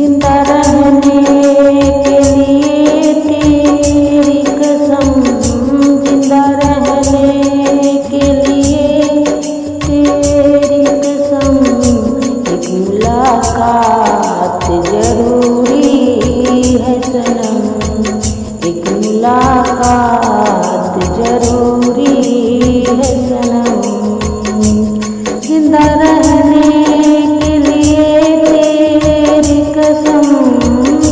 जिंदा रहने के लिए तेरी कसम, जिंदा रहने के लिए तेरी कसम, एक मुलाकात जरूरी है सनम, एक मुलाकात जरूरी है सनम। जिंदा रहने के लिए तेरी कसम,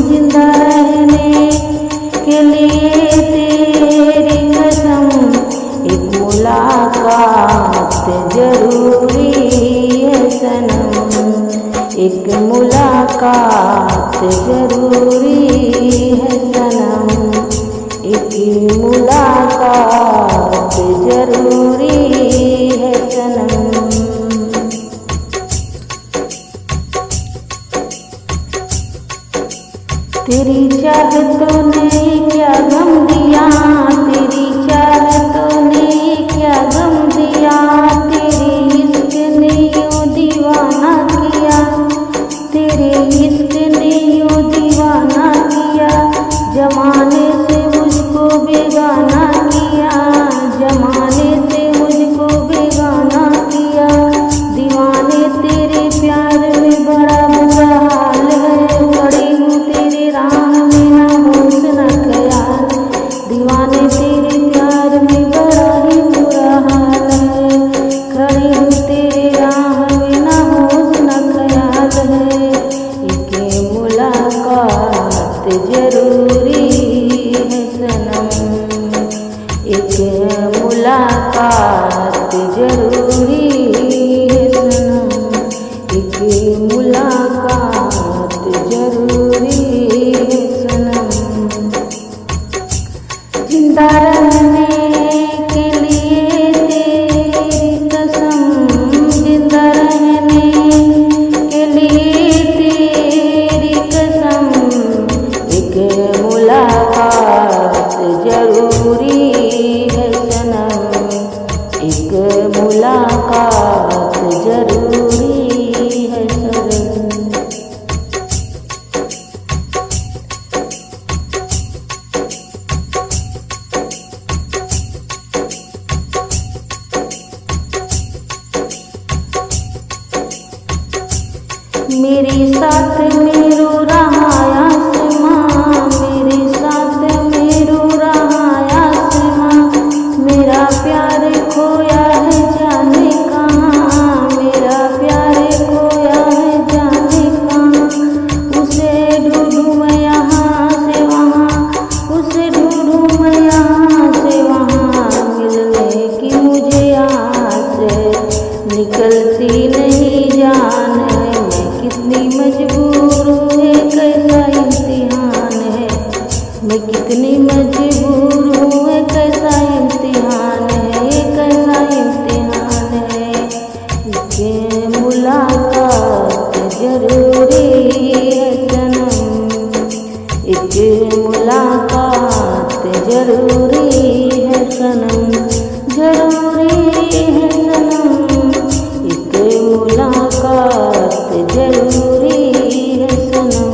जिंदा रहने के लिए तेरी कसम, एक मुलाकात जरूरी है सनम, एक मुलाकात जरूरी है सनम, एक मुलाकात जरूरी है सनम। तेरी चाहतों ने क्या गम दिया, तेरी चाहतों ने क्या गम दिया, तेरे इश्क ने यूं दीवाना किया, तेरे इश्क ने यूं दीवाना किया, जमाने से मुझको बेगाना किया, जमाने से मुझको बेगाना किया। दीवाने तेरे प्यार में बड़ा बुरा हाल है, खड़ी हूँ तेरे राह में ना होश न ख्याल, दीवाने तेरे प्यार में बड़ा ही बुरा हाल है, खड़ी हूँ तेरे राह में ना होश न ख्याल है। एक मुलाकात जरूरी है सनम, एक मुलाकात जरूरी है सनम, एक मुलाकात जरूरी है सनम। जिंदा रहने के लिए तेरी कसम, जिंदा रहने के लिए तेरी कसम, एक मुलाकात जरूरी है सनम, एक मुलाकात जरूरी है सनम। मेरे साथ में रो रहा आसमां, मेरे साथ में रो रहा आसमां, मेरा प्यार खोया है जाने कहाँ, मेरा प्यार खोया है जाने कहाँ। उसे ढूंढूं मैं यहाँ से वहाँ, उसे ढूंढूं मैं यहाँ से वहाँ, मिलने की मुझे आस है, निकलती नहीं जान है। कितनी मजबूर हूँ, कैसा इम्तिहान है, मैं कितनी मजबूर हूँ, कैसा इम्तिहान है, कैसा इम्तिहान है। एक मुलाकात जरूरी है सनम, एक मुलाकात जरूरी है सनम, जरूरी है सनम, एक मुलाकात जरूरी है सनम,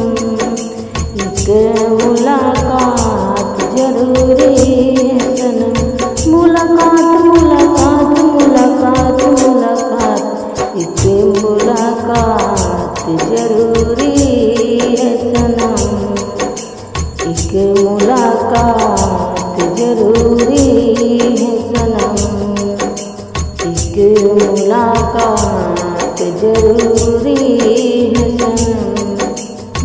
एक मुलाकात जरूरी है सनम। मुलाकात मुलाकात मुलाकात मुलाकात, एक मुलाकात जरूरी है सनम, एक मुलाकात जरूरी है सनम, एक मुलाकात जरूरी है सनम।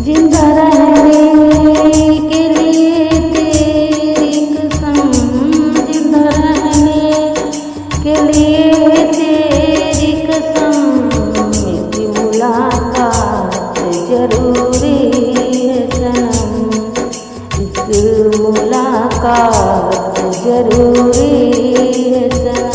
जिंदा रहने के लिए तेरी कसम, जिंदा रहने के लिए तेरी कसम, एक मुलाकात जरूरी है सनम, एक मुलाकात जरूरी है सनम।